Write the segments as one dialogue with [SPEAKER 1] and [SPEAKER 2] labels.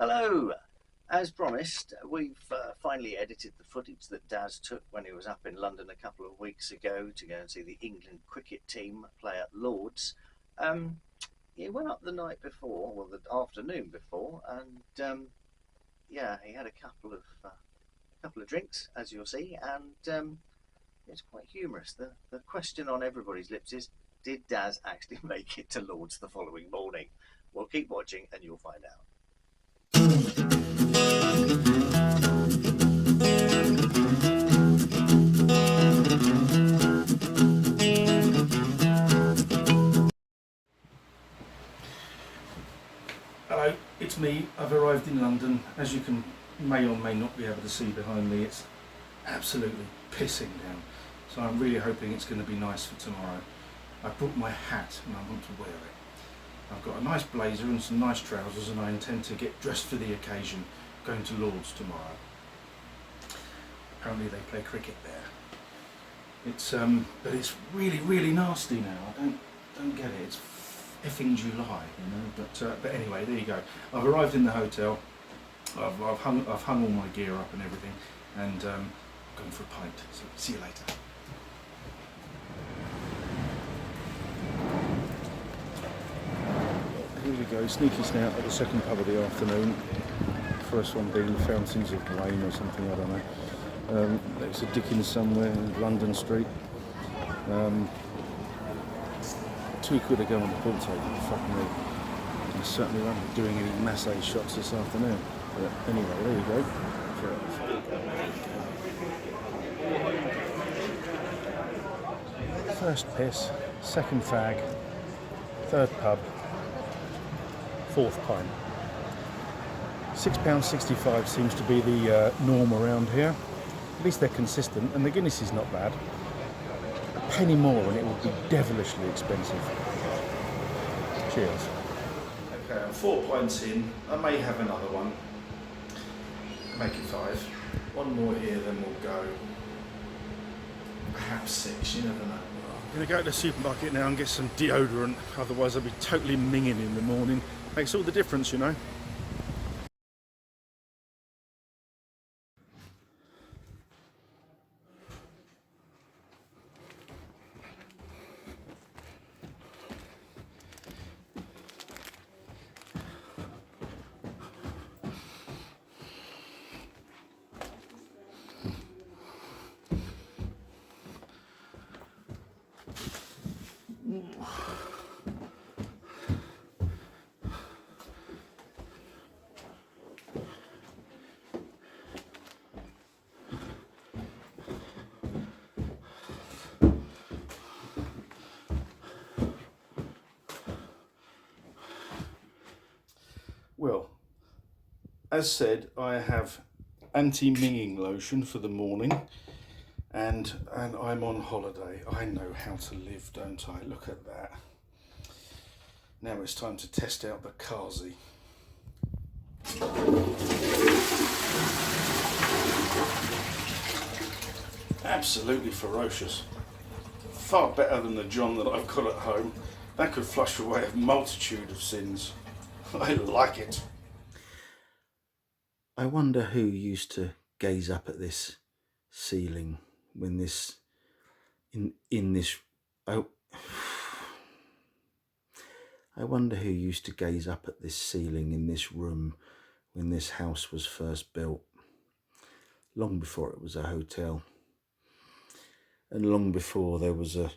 [SPEAKER 1] Hello! As promised, we've finally edited the footage that Daz took when he was up in London a couple of weeks ago to go and see the England cricket team play at Lord's. He went up the night before, well, the afternoon before, and yeah, he had a couple of drinks, as you'll see, and it's quite humorous. The question on everybody's lips is, did Daz actually make it to Lord's the following morning? Well, keep watching and you'll find out.
[SPEAKER 2] Hello, it's me. I've arrived in London. As you may or may not be able to see behind me, it's absolutely pissing down. So I'm really hoping it's going to be nice for tomorrow. I brought my hat and I want to wear it. I've got a nice blazer and some nice trousers, and I intend to get dressed for the occasion, going to Lord's tomorrow. Apparently they play cricket there. But it's really nasty now. I don't get it. It's effing July, you know. But anyway, there you go. I've arrived in the hotel. I've hung all my gear up and everything, and I'm going for a pint. So see you later. Here we go, sneaky snout at the second pub of the afternoon. First one being Fountains of Wayne or something, I don't know. There's a Dickens somewhere in London Street. £2 to go on the pool table, fucking me. I certainly won't be doing any massage shots this afternoon. But anyway, there you go. First piss, second fag, third pub, fourth pint. £6.65 seems to be the norm around here. At least they're consistent, and the Guinness is not bad. A penny more and it would be devilishly expensive. Cheers. Okay, I'm 4 pints in. I may have another one. Make it 5. One more here, then we'll go. Perhaps 6, you never know. I'm going to go to the supermarket now and get some deodorant, otherwise I'll be totally minging in the morning. Makes all the difference, you know. Well, as said, I have anti-minging lotion for the morning, and I'm on holiday. I know how to live, don't I? Look at that. Now it's time to test out the Kazi. Absolutely ferocious. Far better than the John that I've got at home. That could flush away a multitude of sins. I like it.
[SPEAKER 3] I wonder who used to gaze up at this ceiling when this I wonder who used to gaze up at this ceiling in this room when this house was first built, long before it was a hotel, and long before there was a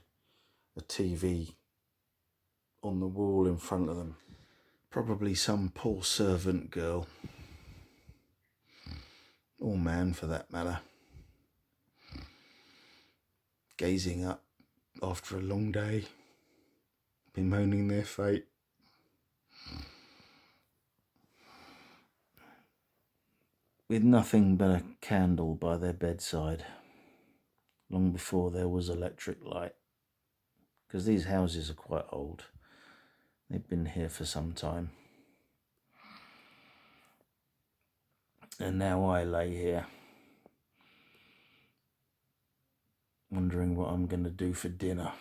[SPEAKER 3] TV on the wall in front of them. Probably some poor servant girl, or man for that matter, gazing up after a long day, bemoaning their fate. With nothing but a candle by their bedside, long before there was electric light, because these houses are quite old. They've been here for some time. And now I lay here, wondering what I'm going to do for dinner.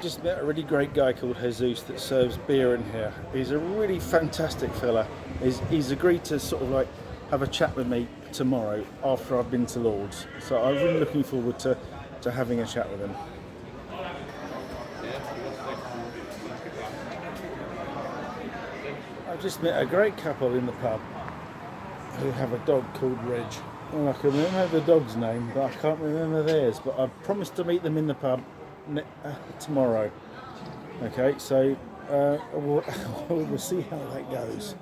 [SPEAKER 2] just met a really great guy called Jesus that serves beer in here. He's a really fantastic fella. He's agreed to sort of like have a chat with me tomorrow after I've been to Lord's. So I'm really looking forward to having a chat with him. I've just met a great couple in the pub who have a dog called Reg. Well, I can remember the dog's name, but I can't remember theirs. But I've promised to meet them in the pub tomorrow. Okay, so we'll see how that goes.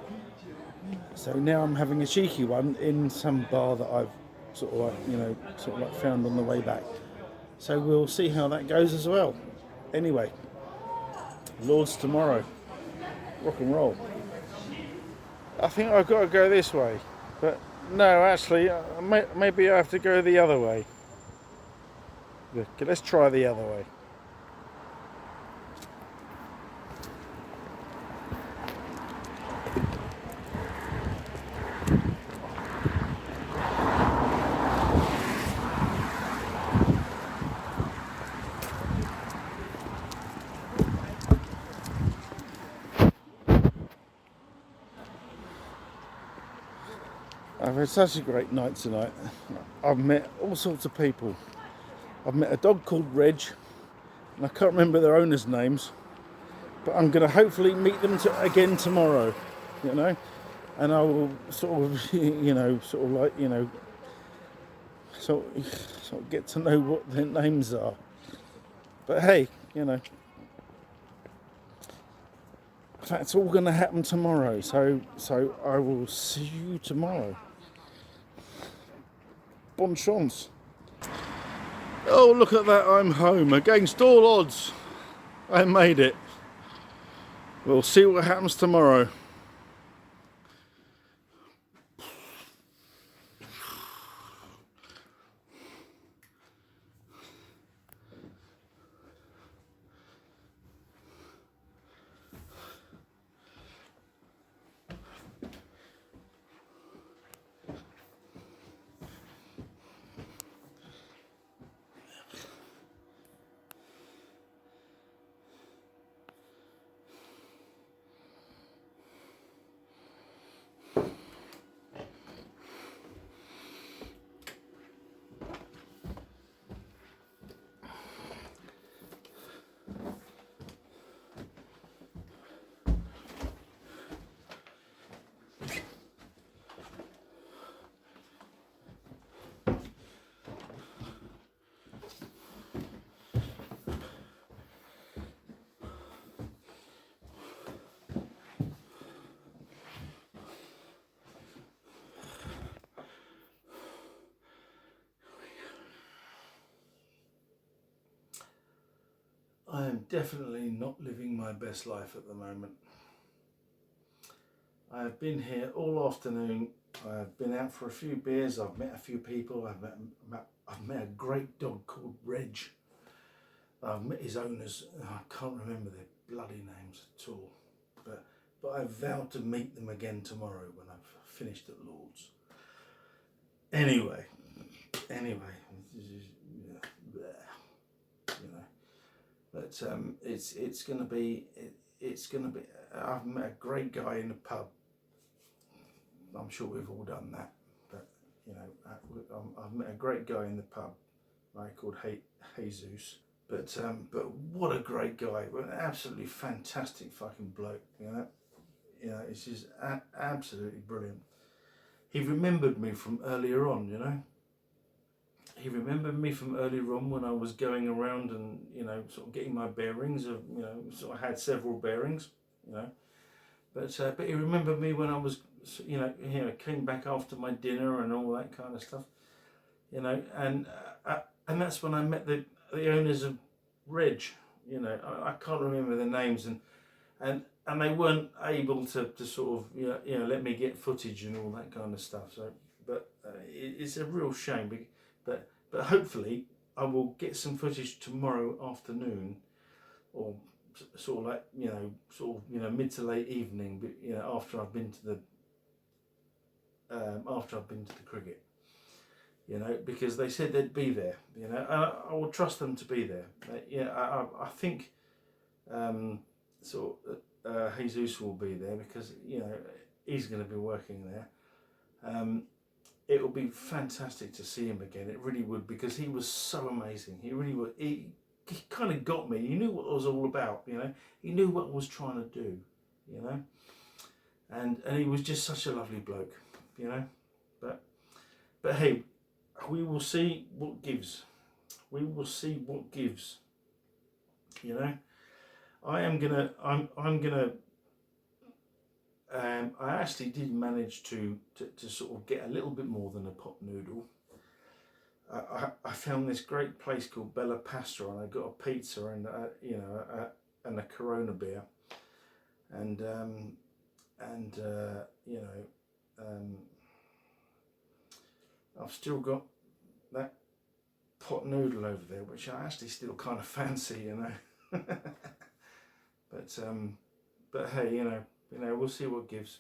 [SPEAKER 2] So now I'm having a cheeky one in some bar that I've sort of like found on the way back. So we'll see how that goes as well. Anyway, Lord's tomorrow. Rock and roll. I think I've got to go this way, but no, actually, maybe I have to go the other way. Okay, let's try the other way. I've had such a great night tonight. I've met all sorts of people. I've met a dog called Reg, and I can't remember their owners' names, but I'm going to hopefully meet them again tomorrow, you know, and I will sort of get to know what their names are. But hey, you know, that's all going to happen tomorrow, so I will see you tomorrow. Bon chance. Oh, look at that, I'm home. Against all odds, I made it. We'll see what happens tomorrow. I am definitely not living my best life at the moment. I have been here all afternoon. I've been out for a few beers. I've met a few people. I've met a great dog called Reg. I've met his owners. I can't remember their bloody names at all. But I vowed to meet them again tomorrow when I've finished at Lord's. Anyway, but it's gonna be. I've met a great guy in the pub. I'm sure we've all done that, but you know, I've met a great guy in the pub, like called Jesus. But what a great guy! What an absolutely fantastic fucking bloke. You know, it's just absolutely brilliant. He remembered me from earlier on. You know, he remembered me from earlier on when I was going around and, you know, sort of getting my bearings. Of, you know, sort of had several bearings. You know, but he remembered me when I was, you know, came back after my dinner and all that kind of stuff. You know, and that's when I met the owners of Reg. You know, I can't remember their names, and they weren't able to sort of you know let me get footage and all that kind of stuff. So, but it's a real shame. But hopefully I will get some footage tomorrow afternoon, or sort of like mid to late evening. But you know, after I've been to the cricket. You know, because they said they'd be there. You know, I will trust them to be there. I think Jesus will be there, because he's going to be working there. It will be fantastic to see him again. It really would, because he was so amazing. He really would. He kind of got me. He knew what it was all about. He knew what I was trying to do. And he was just such a lovely bloke. But hey, we will see what gives. We will see what gives. I actually did manage to sort of get a little bit more than a pot noodle. I found this great place called Bella Pasta, and I got a pizza and and a Corona beer, and I've still got that pot noodle over there, which I actually still kind of fancy, but hey, we'll see what gives.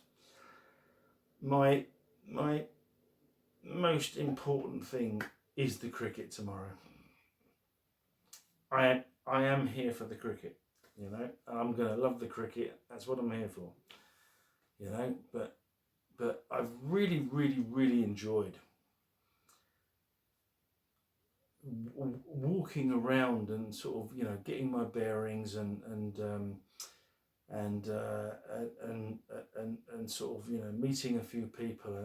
[SPEAKER 2] My most important thing is the cricket tomorrow. I am here for the cricket, I'm gonna love the cricket. That's what I'm here for, but I've really enjoyed walking around and sort of getting my bearings and sort of meeting a few people,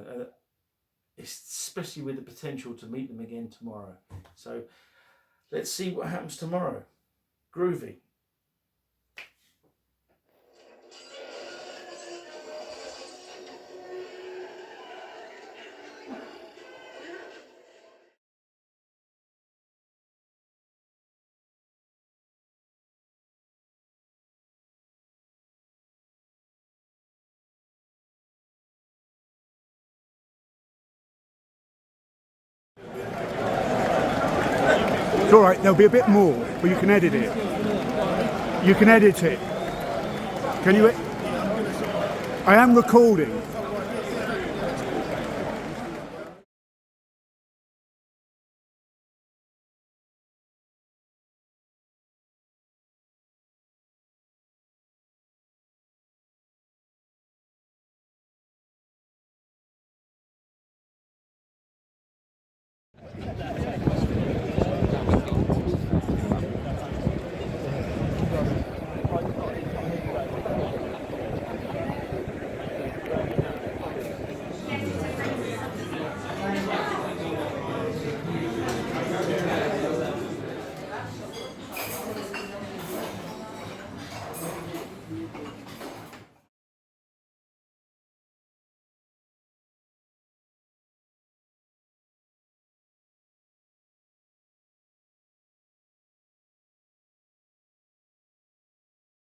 [SPEAKER 2] especially with the potential to meet them again tomorrow. So let's see what happens tomorrow. Groovy.
[SPEAKER 4] It's all right, there'll be a bit more, but you can edit it. You can edit it. Can you? I am recording.